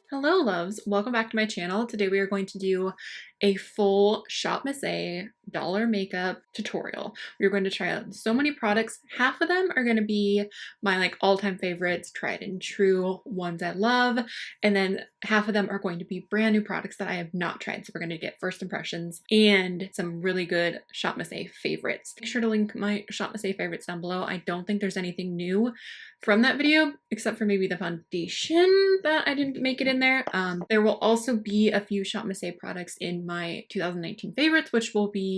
Hello loves, welcome back to my channel. Today we are going to do a full ShopMissA dollar makeup tutorial. We're going to try out so many products. Half of them are going to be my all-time favorites, tried and true, ones I love, and then half of them are going to be brand new products that I have not tried. So we're going to get first impressions and some really good ShopMissA favorites. Make sure to link my ShopMissA favorites down below. I don't think there's anything new from that video, except for maybe the foundation that I didn't make it in there. There will also be a few ShopMissA products in my 2019 favorites, which will be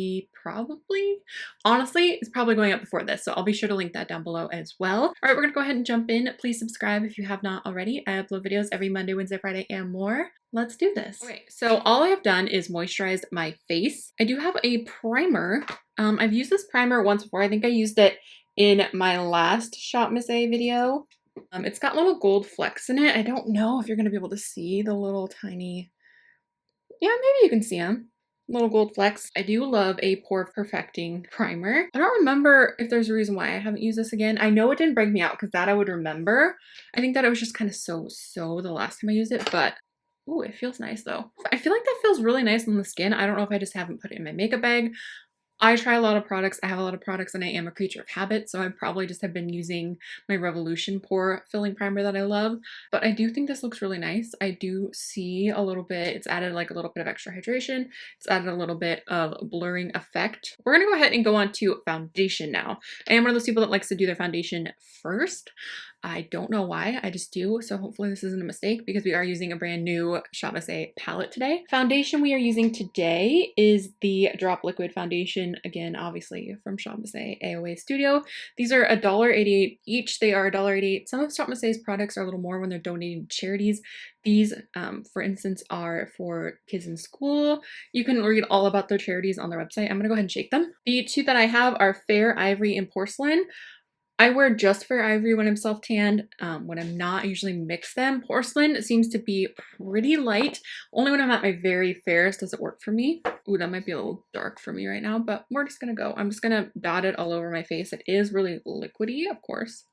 honestly, it's probably going up before this. So I'll be sure to link that down below as well. All right, we're gonna go ahead and jump in. Please subscribe if you have not already. I upload videos every Monday, Wednesday, Friday, and more. Let's do this. Okay, so all I have done is moisturize my face. I do have a primer. I've used this primer once before. I think I used it in my last ShopMissA video. It's got little gold flecks in it. I don't know if you're gonna be able to see the little tiny, yeah, maybe you can see them. Little gold flecks. I do love a pore perfecting primer. I don't remember if there's a reason why I haven't used this again. I know it didn't break me out because that I would remember. I think that it was just kind of so the last time I used it, but ooh, it feels nice though. I feel like that feels really nice on the skin. I don't know if I just haven't put it in my makeup bag. I try a lot of products. I have a lot of products and I am a creature of habit, so I probably just have been using my Revolution pore filling primer that I love. But I do think this looks really nice. I do see a little bit, it's added like a little bit of extra hydration. It's added a little bit of blurring effect. We're gonna go ahead and go on to foundation now. I am one of those people that likes to do their foundation first. I don't know why, I just do. So hopefully this isn't a mistake because we are using a brand new ShopMissA palette today. Foundation we are using today is the Drop Liquid Foundation. Again, obviously from ShopMissA AOA Studio. These are $1.88 each. They are $1.88. Some of ShopMissA's products are a little more when they're donating to charities. These, for instance, are for kids in school. You can read all about their charities on their website. I'm gonna go ahead and shake them. The two that I have are Fair Ivory and Porcelain. I wear just Fair Ivory when I'm self-tanned. When I'm not, I usually mix them. Porcelain seems to be pretty light. Only when I'm at my very fairest does it work for me. Ooh, that might be a little dark for me right now, but we're just gonna go. I'm just gonna dot it all over my face. It is really liquidy, of course.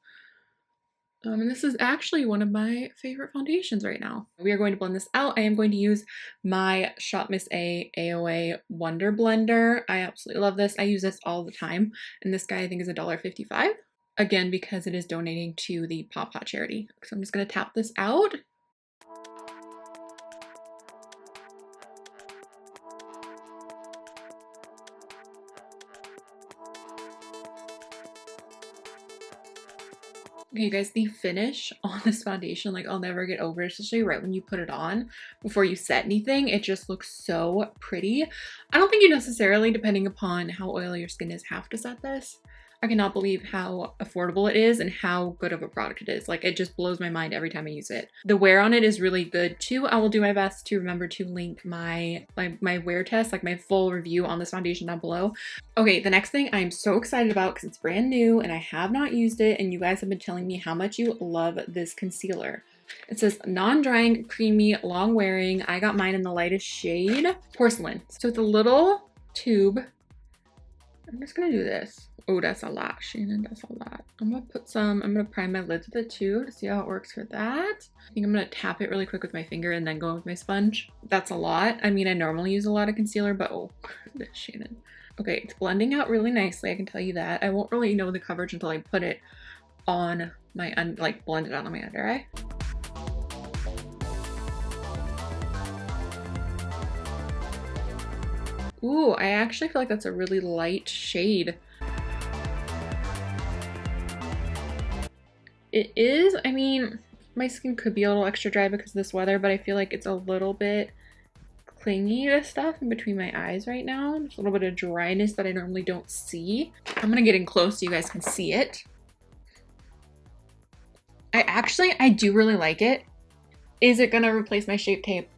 And this is actually one of my favorite foundations right now. We are going to blend this out. I am going to use my ShopMissA AOA Wonder Blender. I absolutely love this. I use this all the time. And this guy I think is $1.55. Again, because it is donating to the Pop Hot charity. So I'm just gonna tap this out. Okay, you guys, the finish on this foundation, I'll never get over it, especially right when you put it on before you set anything. It just looks so pretty. I don't think you necessarily, depending upon how oily your skin is, have to set this. I cannot believe how affordable it is and how good of a product it is. It just blows my mind every time I use it. The wear on it is really good too. I will do my best to remember to link my wear test, my full review on this foundation down below. Okay, the next thing I'm so excited about because it's brand new and I have not used it, and you guys have been telling me how much you love this concealer. It says non-drying, creamy, long wearing. I got mine in the lightest shade, Porcelain. So it's a little tube. I'm just gonna do this. Oh, that's a lot, Shannon, that's a lot. I'm gonna prime my lids with it too to see how it works for that. I think I'm gonna tap it really quick with my finger and then go with my sponge. That's a lot. I mean, I normally use a lot of concealer, but oh, this Shannon. Okay, it's blending out really nicely, I can tell you that. I won't really know the coverage until I put it on my, blend it out on my under eye. Ooh, I actually feel like that's a really light shade. It is, I mean, my skin could be a little extra dry because of this weather, but I feel like it's a little bit clingy to stuff in between my eyes right now. There's a little bit of dryness that I normally don't see. I'm gonna get in close so you guys can see it. I do really like it. Is it gonna replace my Shape Tape?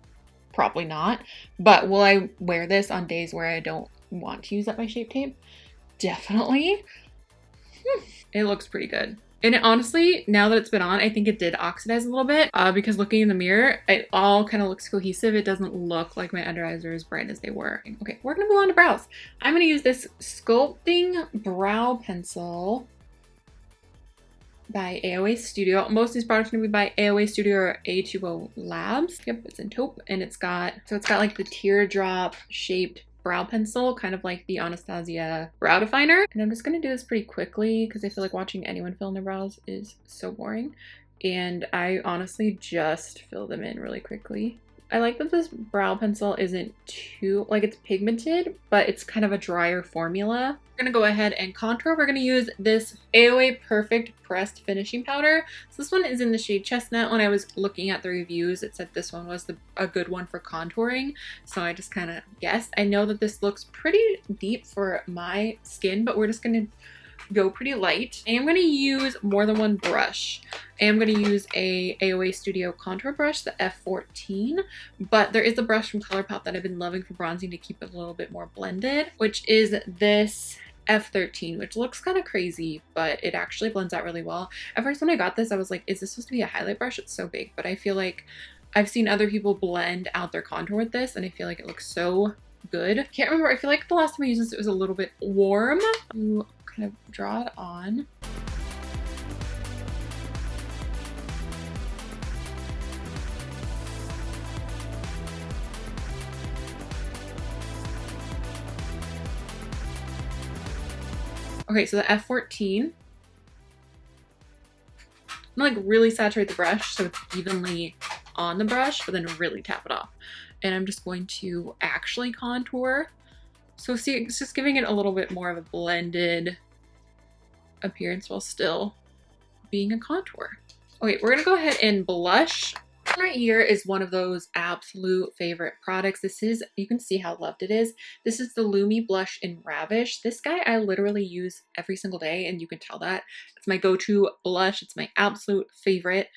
Probably not. But will I wear this on days where I don't want to use up my Shape Tape? Definitely. It looks pretty good. And it, honestly, now that it's been on, I think it did oxidize a little bit because looking in the mirror, it all kind of looks cohesive. It doesn't look like my under eyes are as bright as they were. Okay, we're gonna move on to brows. I'm gonna use this Sculpting Brow Pencil by AOA Studio. Most of these products are gonna be by AOA Studio or A2O Labs. Yep, it's in taupe, and it's got like the teardrop shaped brow pencil, kind of like the Anastasia brow definer. And I'm just gonna do this pretty quickly because I feel like watching anyone fill in their brows is so boring. And I honestly just fill them in really quickly. I like that this brow pencil isn't too, like, it's pigmented, but it's kind of a drier formula. We're gonna go ahead and contour. We're gonna use this AOA Perfect Pressed Finishing Powder. So this one is in the shade Chestnut. When I was looking at the reviews, it said this one was a good one for contouring. So I just kind of guessed. I know that this looks pretty deep for my skin, but we're just gonna go pretty light. I am going to use more than one brush. I am going to use a AOA Studio contour brush, the F14, but there is a brush from ColourPop that I've been loving for bronzing to keep it a little bit more blended, which is this F13, which looks kind of crazy, but it actually blends out really well. At first when I got this, I was like, is this supposed to be a highlight brush? It's so big, but I feel like I've seen other people blend out their contour with this, and I feel like it looks so good. Can't remember, I feel like the last time I used this, it was a little bit warm. You kind of draw it on. Okay, so the F14. I'm gonna like really saturate the brush so it's evenly on the brush, but then really tap it off. And I'm just going to actually contour. So see, it's just giving it a little bit more of a blended appearance while still being a contour. Okay, we're gonna go ahead and blush. Right here is one of those absolute favorite products. This is, you can see how loved it is. This is the Lumi Blush in Ravish. This guy I literally use every single day, and you can tell that. It's my go-to blush. It's my absolute favorite.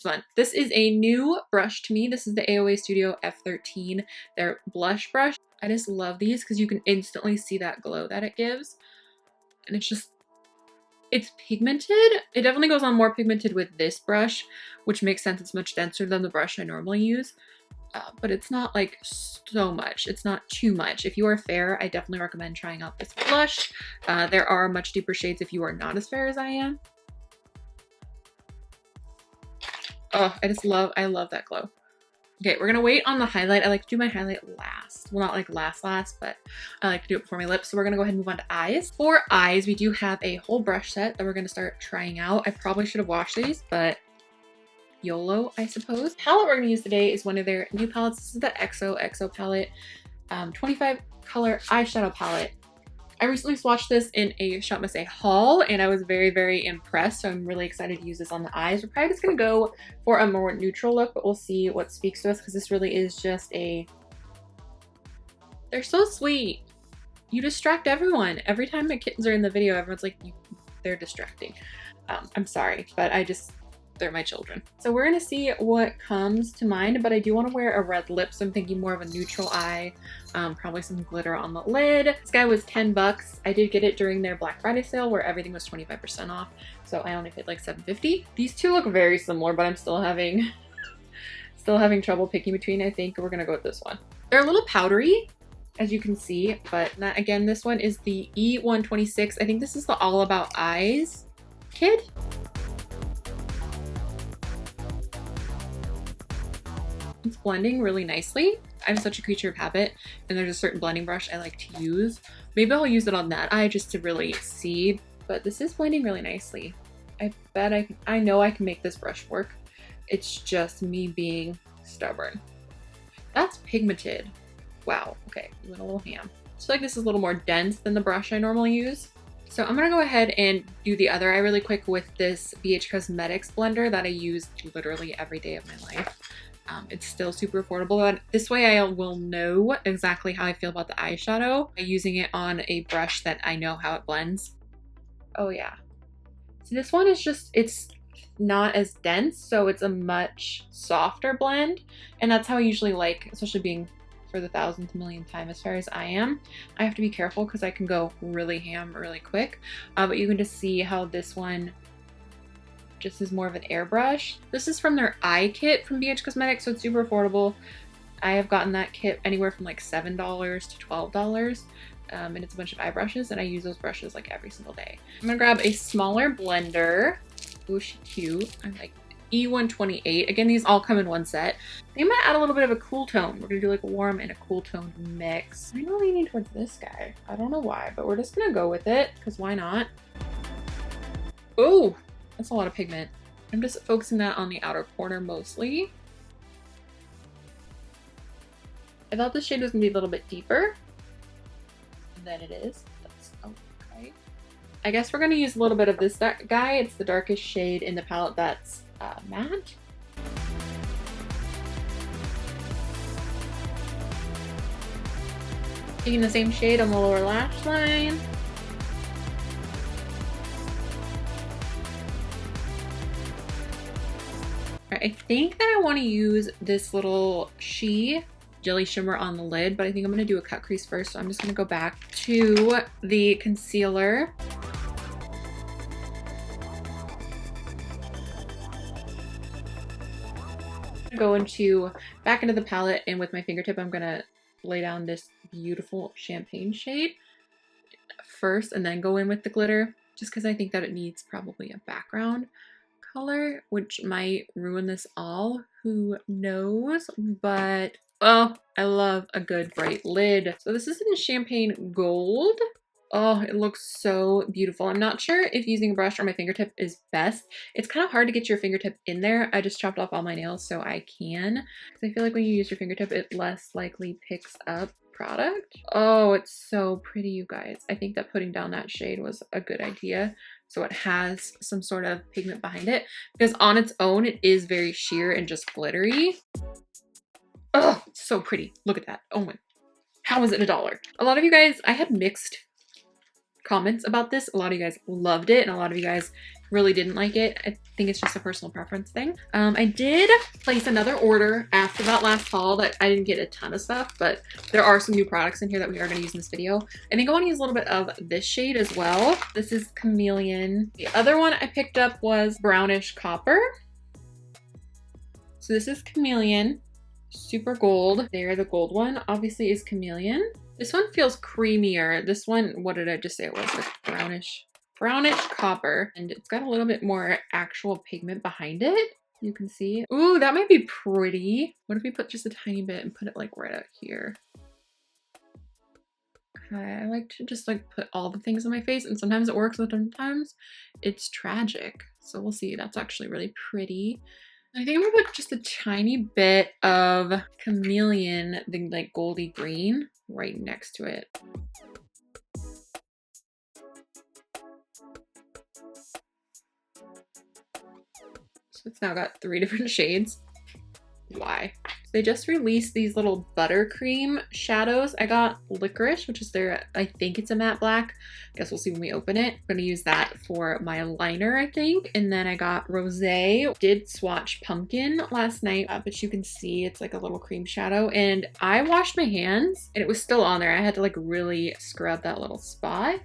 Fun. This is a new brush to me. This is the AOA Studio F13, their blush brush. I just love these because you can instantly see that glow that it gives. And it's just, it's pigmented. It definitely goes on more pigmented with this brush, which makes sense. It's much denser than the brush I normally use, but it's not like so much. It's not too much. If you are fair, I definitely recommend trying out this blush. There are much deeper shades if you are not as fair as I am. Oh, I love that glow. Okay, we're gonna wait on the highlight. I like to do my highlight last. Well, not like last, but I like to do it before my lips. So we're gonna go ahead and move on to eyes. For eyes, we do have a whole brush set that we're gonna start trying out. I probably should have washed these, but YOLO, I suppose. Palette we're gonna use today is one of their new palettes. This is the XO palette, 25 color eyeshadow palette. I recently swatched this in a ShopMissA haul, and I was very, very impressed. So I'm really excited to use this on the eyes. We're probably just gonna go for a more neutral look, but we'll see what speaks to us because this really is just a, they're so sweet. You distract everyone. Every time my kittens are in the video, everyone's like, they're distracting. I'm sorry, but they're my children. So we're gonna see what comes to mind, but I do want to wear a red lip, so I'm thinking more of a neutral eye, probably some glitter on the lid. This guy was 10 bucks. I did get it during their Black Friday sale where everything was 25% off, so I only paid like $7.50. These two look very similar, but I'm still having trouble picking between. I think we're gonna go with this one. They're a little powdery, as you can see, but not, again, this one is the E126. I think this is the All About Eyes kit. It's blending really nicely. I'm such a creature of habit, and there's a certain blending brush I like to use. Maybe I'll use it on that eye just to really see, but this is blending really nicely. I bet I know I can make this brush work. It's just me being stubborn. That's pigmented. Wow, okay, went a little ham. I feel like this is a little more dense than the brush I normally use. So I'm gonna go ahead and do the other eye really quick with this BH Cosmetics blender that I use literally every day of my life. It's still super affordable, but this way I will know exactly how I feel about the eyeshadow by using it on a brush that I know how it blends. Oh yeah. So this one is just, it's not as dense, so it's a much softer blend, and that's how I usually like, especially being for the 1000th millionth time as far as I am. I have to be careful because I can go really ham really quick, but you can just see how this one just as more of an airbrush. This is from their eye kit from BH Cosmetics, so it's super affordable. I have gotten that kit anywhere from like $7 to $12. And it's a bunch of eye brushes, and I use those brushes like every single day. I'm gonna grab a smaller blender. Ooh, she's cute. I'm like E128. Again, these all come in one set. I'm gonna add a little bit of a cool tone. We're gonna do like a warm and a cool tone mix. I'm really leaning towards this guy. I don't know why, but we're just gonna go with it because why not? Oh, that's a lot of pigment. I'm just focusing that on the outer corner mostly. I thought this shade was gonna be a little bit deeper than it is. That's okay. I guess we're gonna use a little bit of this guy. It's the darkest shade in the palette that's matte. Taking the same shade on the lower lash line. All right, I think that I want to use this little SHE jelly shimmer on the lid, but I think I'm going to do a cut crease first. So I'm just going to go back to the concealer. Go back into the palette, and with my fingertip, I'm going to lay down this beautiful champagne shade first and then go in with the glitter, just because I think that it needs probably a background color, which might ruin this all. Who knows? But oh, I love a good bright lid. So this is in champagne gold. Oh, it looks so beautiful. I'm not sure if using a brush or my fingertip is best. It's kind of hard to get your fingertip in there. I just chopped off all my nails so I can. Because I feel like when you use your fingertip, it less likely picks up product. Oh, it's so pretty, you guys. I think that putting down that shade was a good idea. So it has some sort of pigment behind it. Because on its own, it is very sheer and just glittery. Oh, it's so pretty. Look at that. Oh my. How is it $1? A lot of you guys, I had mixed comments about this. A lot of you guys loved it and a lot of you guys really didn't like it. I think it's just a personal preference thing. I did place another order after that last haul that I didn't get a ton of stuff, but there are some new products in here that we are going to use in this video. I think I want to use a little bit of this shade as well. This is Chameleon. The other one I picked up was Brownish Copper. So this is Chameleon, super gold. There, the gold one obviously is Chameleon. This one feels creamier. This one, what did I just say it was? Like brownish copper. And it's got a little bit more actual pigment behind it. You can see. Ooh, that might be pretty. What if we put just a tiny bit and put it like right out here? Okay, I like to just like put all the things on my face, and sometimes it works, and sometimes it's tragic. So we'll see. That's actually really pretty. I think I'm gonna put just a tiny bit of Chameleon, the like goldy green, right next to it. So it's now got 3 different shades. Why? They just released these little Buttercream Shadows. I got Licorice, which is their, I think it's a matte black. I guess we'll see when we open it. I'm gonna use that for my liner, I think. And then I got Rosé. Did swatch Pumpkin last night, but you can see it's like a little cream shadow. And I washed my hands and it was still on there. I had to like really scrub that little spot.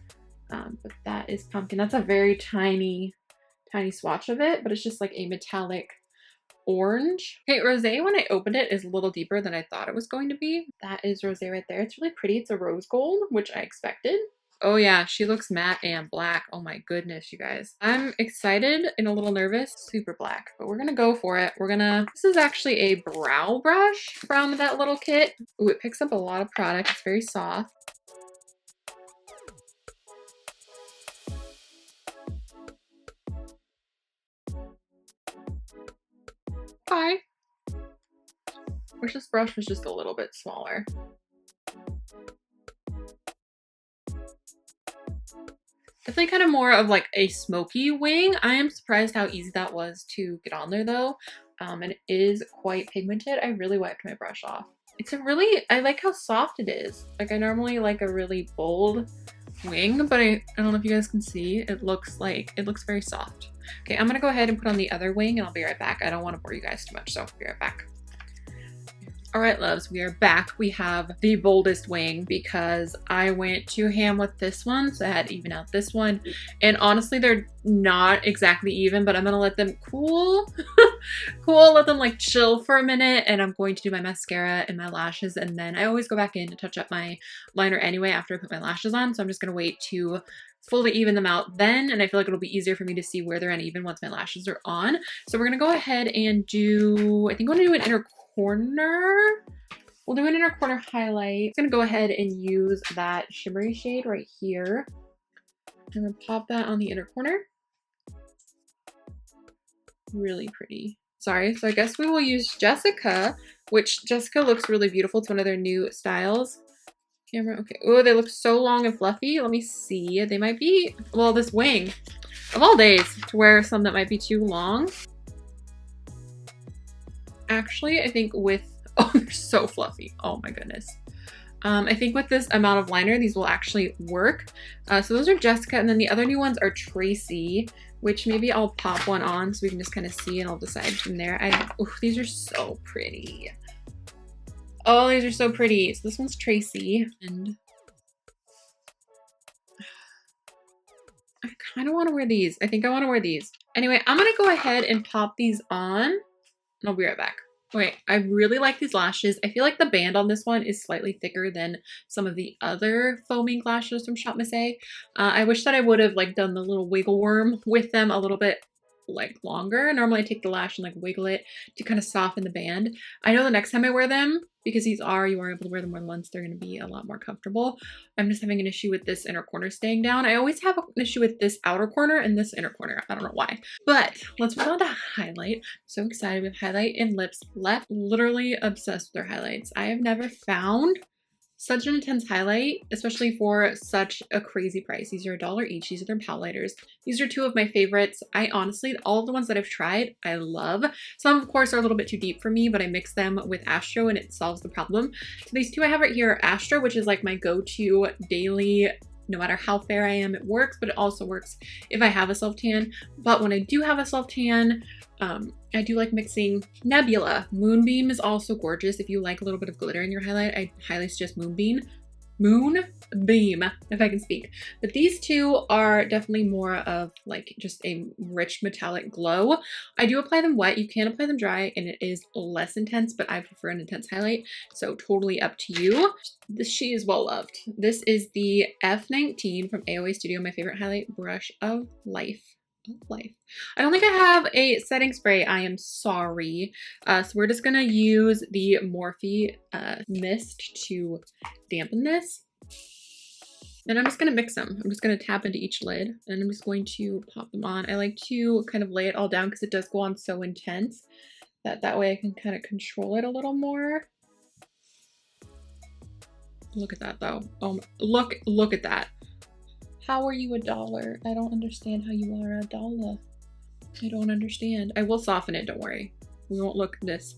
But that is Pumpkin. That's a very tiny swatch of it, but it's just like a metallic orange. Okay, Rosé, when I opened it, is a little deeper than I thought it was going to be. That is Rosé right there. It's really pretty. It's a rose gold, which I expected. Oh yeah, she looks matte and black. Oh my goodness, you guys. I'm excited and a little nervous. Super black, but we're gonna go for it. This is actually a brow brush from that little kit. Ooh, it picks up a lot of product. It's very soft. I wish this brush was just a little bit smaller. Definitely kind of more of like a smoky wing. I am surprised how easy that was to get on there though. And it is quite pigmented. I really wiped my brush off. I like how soft it is. Like I normally like a really bold wing, but I don't know if you guys can see, it looks very soft. Okay, I'm gonna go ahead and put on the other wing and I'll be right back. I don't want to bore you guys too much, so I'll be right back. All right, loves, we are back. We have the boldest wing because I went to ham with this one, so I had to even out this one. And honestly, they're not exactly even, but I'm gonna let them cool. Let them like chill for a minute, and I'm going to do my mascara and my lashes, and then I always go back in to touch up my liner anyway after I put my lashes on, so I'm just gonna wait to fully even them out then, and I feel like it'll be easier for me to see where they're uneven once my lashes are on. So we're gonna go ahead and do, I think I'm gonna do an inner corner. We'll do an inner corner highlight. I'm gonna go ahead and use that shimmery shade right here. I'm gonna pop that on the inner corner. Really pretty. Sorry, so I guess we will use Jessica, which Jessica looks really beautiful. It's one of their new styles. Camera, okay. Oh, they look so long and fluffy. Let me see. They might be, well, this wing, of all days, to wear some that might be too long. Actually, I think with, oh, they're so fluffy. Oh my goodness. I think with this amount of liner, these will actually work. So those are Jessica, and then the other new ones are Tracy, which maybe I'll pop one on so we can just kind of see and I'll decide from there. These are so pretty. Oh, these are so pretty. So this one's Tracy, and I kind of want to wear these. I think I want to wear these. Anyway, I'm going to go ahead and pop these on, and I'll be right back. Okay, I really like these lashes. I feel like the band on this one is slightly thicker than some of the other foaming lashes from ShopMissA. I wish that I would have like done the little wiggle worm with them a little bit like longer. Normally I take the lash and like wiggle it to kind of soften the band. I know the next time I wear them, because you are able to wear them more than once, they're going to be a lot more comfortable. I'm just having an issue with this inner corner staying down. I always have an issue with this outer corner and this inner corner. I don't know why. But let's move on to highlight. So excited with highlight and lips left. Literally obsessed with their highlights. I have never found such an intense highlight, especially for such a crazy price. These are $1 each. These are their highlighters. These are two of my favorites. I honestly, all of the ones that I've tried, I love. Some, of course, are a little bit too deep for me, but I mix them with Astro and it solves the problem. So these two I have right here are Astro, which is like my go-to daily, no matter how fair I am, it works, but it also works if I have a self-tan. But when I do have a self-tan, I do like mixing Nebula. Moonbeam is also gorgeous. If you like a little bit of glitter in your highlight, I highly suggest Moonbeam, if I can speak. But these two are definitely more of like just a rich metallic glow. I do apply them wet. You can apply them dry and it is less intense, but I prefer an intense highlight. So totally up to you. She is well loved. This is the F19 from AOA Studio, my favorite highlight brush of life. I don't think I have a setting spray. I am sorry. So we're just gonna use the Morphe mist to dampen this. And I'm just gonna mix them. I'm just gonna tap into each lid and I'm just going to pop them on. I like to kind of lay it all down because it does go on so intense that way I can kind of control it a little more. Look at that though. Oh, look at that. How are you $1? I don't understand how you are $1. I don't understand. I will soften it, don't worry. We won't look this.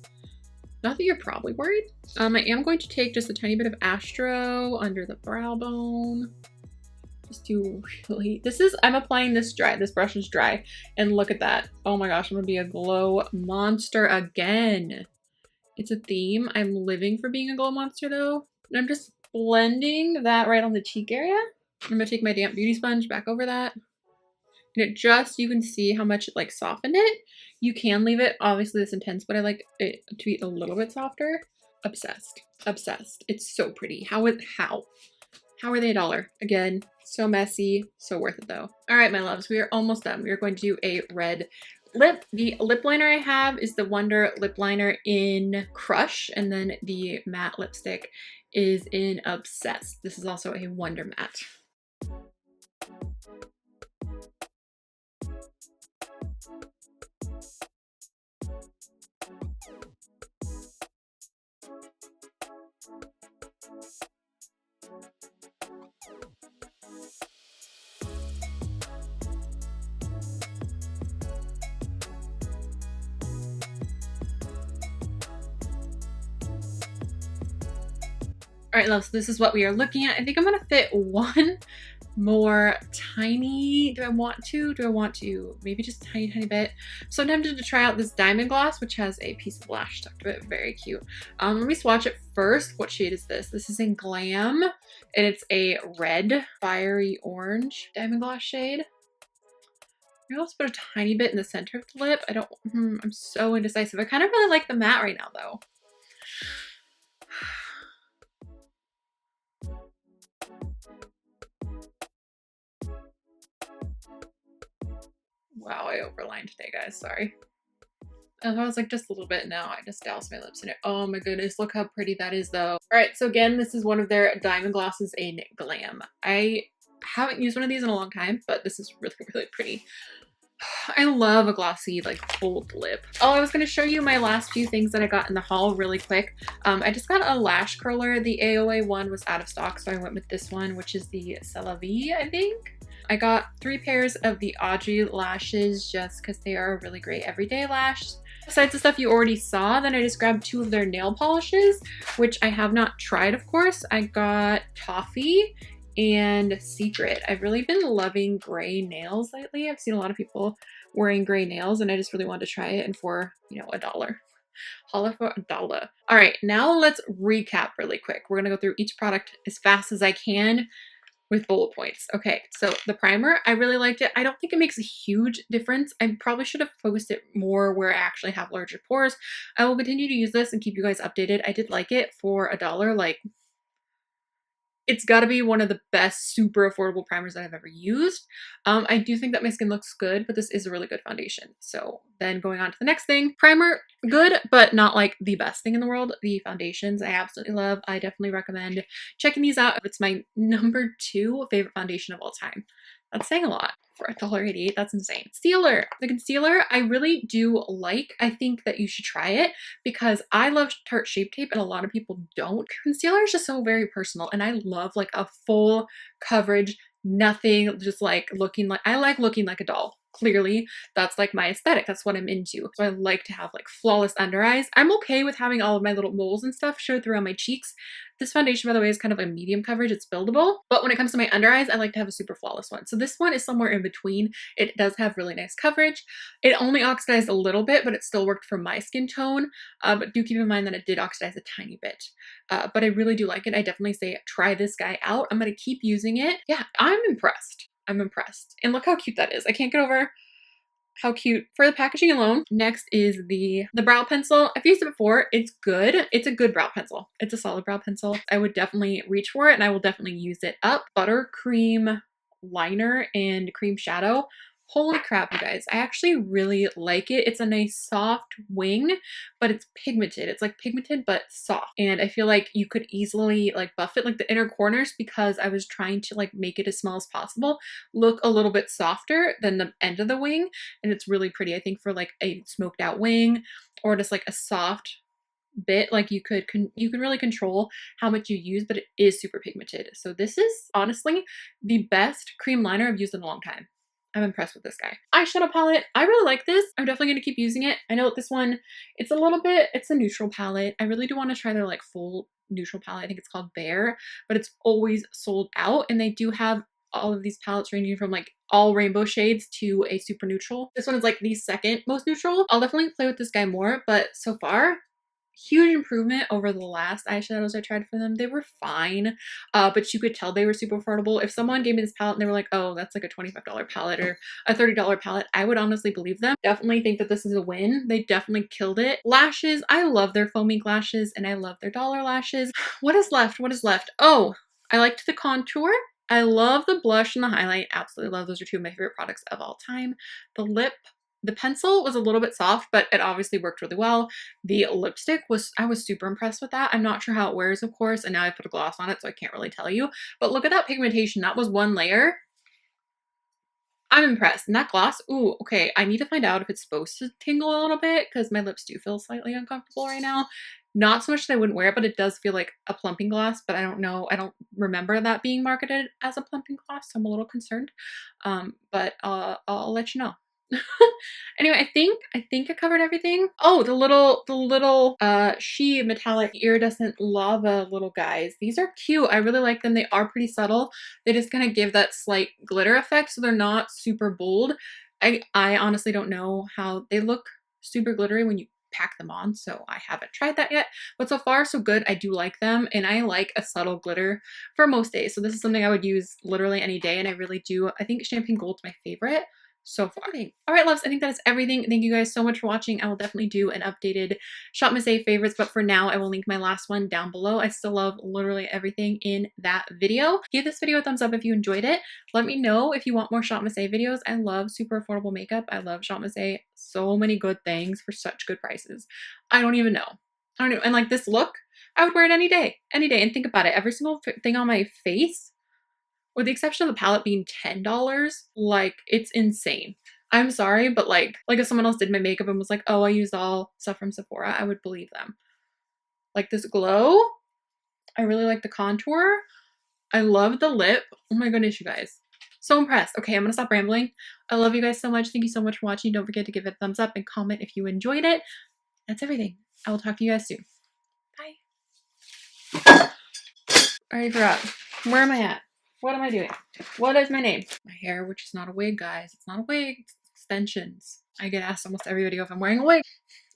Not that you're probably worried. I am going to take just a tiny bit of Astro under the brow bone. Just to really, I'm applying this dry. This brush is dry. And look at that. Oh my gosh, I'm gonna be a glow monster again. It's a theme. I'm living for being a glow monster though. And I'm just blending that right on the cheek area. I'm gonna take my damp beauty sponge back over that. And it just, you can see how much it like softened it. You can leave it obviously this intense, but I like it to be a little bit softer. Obsessed. Obsessed. It's so pretty. How are they $1? Again, so messy, so worth it though. All right, my loves, we are almost done. We are going to do a red lip. The lip liner I have is the Wonder Lip Liner in Crush, and then the matte lipstick is in Obsessed. This is also a Wonder Matte. All right, loves, this is what we are looking at. I think I'm gonna fit one more tiny. Do I want to? Maybe just a tiny, tiny bit. So I'm tempted to try out this diamond gloss, which has a piece of lash stuck to it. Very cute. Let me swatch it first. What shade is this? This is in Glam, and it's a red, fiery orange diamond gloss shade. Maybe I'll just put a tiny bit in the center of the lip. I'm so indecisive. I kind of really like the matte right now, though. Wow, I overlined today, guys. Sorry. I was like, just a little bit. Now I just doused my lips in it. Oh my goodness, look how pretty that is, though. All right, so again, this is one of their diamond glosses in Glam. I haven't used one of these in a long time, but this is really, really pretty. I love a glossy, like, bold lip. Oh, I was going to show you my last few things that I got in the haul really quick. I just got a lash curler. The AOA one was out of stock, so I went with this one, which is the S.he, I think. I got 3 pairs of the Audrey lashes just because they are a really great everyday lash. Besides the stuff you already saw, then I just grabbed 2 of their nail polishes, which I have not tried, of course. I got Toffee and Secret. I've really been loving gray nails lately. I've seen a lot of people wearing gray nails, and I just really wanted to try it, and for, you know, $1. Holla for $1. All right, now let's recap really quick. We're gonna go through each product as fast as I can with bullet points. Okay, so the primer, I really liked it. I don't think it makes a huge difference. I probably should have focused it more where I actually have larger pores. I will continue to use this and keep you guys updated. I did like it for $1. Like, it's got to be one of the best super affordable primers that I've ever used. I do think that my skin looks good, but this is a really good foundation. So then going on to the next thing, primer, good, but not like the best thing in the world. The foundations I absolutely love. I definitely recommend checking these out. It's my number 2 favorite foundation of all time. That's saying a lot. For $1.88, that's insane. Concealer. The concealer I really do like. I think that you should try it because I love Tarte Shape Tape and a lot of people don't. Concealer is just so very personal, and I love like a full coverage, nothing, just like looking like, I like looking like a doll. Clearly, that's like my aesthetic. That's what I'm into. So I like to have like flawless under eyes. I'm okay with having all of my little moles and stuff show through on my cheeks. This foundation, by the way, is kind of a medium coverage. It's buildable. But when it comes to my under eyes, I like to have a super flawless one. So this one is somewhere in between. It does have really nice coverage. It only oxidized a little bit, but it still worked for my skin tone. But do keep in mind that it did oxidize a tiny bit. But I really do like it. I definitely say try this guy out. I'm going to keep using it. Yeah, I'm impressed. I'm impressed. And look how cute that is. I can't get over how cute for the packaging alone. Next is the brow pencil. I've used it before. It's good. It's a good brow pencil. It's a solid brow pencil. I would definitely reach for it, and I will definitely use it up. Buttercream liner and cream shadow. Holy crap, you guys. I actually really like it. It's a nice soft wing, but it's pigmented. It's like pigmented, but soft. And I feel like you could easily like buff it, like the inner corners, because I was trying to like make it as small as possible, look a little bit softer than the end of the wing. And it's really pretty, I think, for like a smoked out wing or just like a soft bit. Like you could really control how much you use, but it is super pigmented. So this is honestly the best cream liner I've used in a long time. I'm impressed with this guy. Eyeshadow palette. I really like this. I'm definitely going to keep using it. I know that this one, it's a neutral palette. I really do want to try their like full neutral palette. I think it's called Bear, but it's always sold out. And they do have all of these palettes ranging from like all rainbow shades to a super neutral. This one is like the second most neutral. I'll definitely play with this guy more, but so far, huge improvement over the last eyeshadows I tried for them. They were fine, but you could tell they were super affordable. If someone gave me this palette and they were like, oh, that's like a $25 palette or a $30 palette, I would honestly believe them. Definitely think that this is a win. They definitely killed it. Lashes, I love their foaming lashes and I love their dollar lashes. What is left? What is left? Oh, I liked the contour. I love the blush and the highlight. Absolutely love. Those are 2 of my favorite products of all time. The lip, the pencil was a little bit soft, but it obviously worked really well. The lipstick I was super impressed with that. I'm not sure how it wears, of course, and now I put a gloss on it, so I can't really tell you. But look at that pigmentation. That was 1 layer. I'm impressed. And that gloss, ooh, okay. I need to find out if it's supposed to tingle a little bit because my lips do feel slightly uncomfortable right now. Not so much that I wouldn't wear it, but it does feel like a plumping gloss, but I don't know. I don't remember that being marketed as a plumping gloss, so I'm a little concerned. But I'll let you know. Anyway, I think I covered everything. Oh, the little SHE metallic iridescent lava little guys. These are cute. I really like them. They are pretty subtle. They just kind of give that slight glitter effect, so they're not super bold. I honestly don't know how they look super glittery when you pack them on, so I haven't tried that yet. But so far, so good. I do like them, and I like a subtle glitter for most days. So this is something I would use literally any day, and I really do. I think Champagne Gold's my favorite so far. All right, loves, I think that is everything. Thank you guys so much for watching. I will definitely do an updated ShopMissA favorites, but for now, I will link my last one down below. I still love literally everything in that video. Give this video a thumbs up if you enjoyed it. Let me know if you want more ShopMissA videos. I love super affordable makeup. I love ShopMissA. So many good things for such good prices. I don't even know. I don't know. And like this look, I would wear it any day. Any day. And think about it. Every single thing on my face, with the exception of the palette being $10, like, it's insane. I'm sorry, but like if someone else did my makeup and was like, oh, I used all stuff from Sephora, I would believe them. Like this glow, I really like the contour. I love the lip. Oh my goodness, you guys. So impressed. Okay, I'm gonna stop rambling. I love you guys so much. Thank you so much for watching. Don't forget to give it a thumbs up and comment if you enjoyed it. That's everything. I will talk to you guys soon. Bye. I already forgot. Where am I at? What am I doing? What is my name? My hair, which is not a wig, guys. It's not a wig. It's extensions. I get asked almost every video if I'm wearing a wig.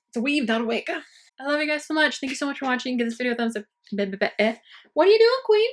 It's a weave, not a wig. I love you guys so much. Thank you so much for watching. Give this video a thumbs up. What are you doing, queen?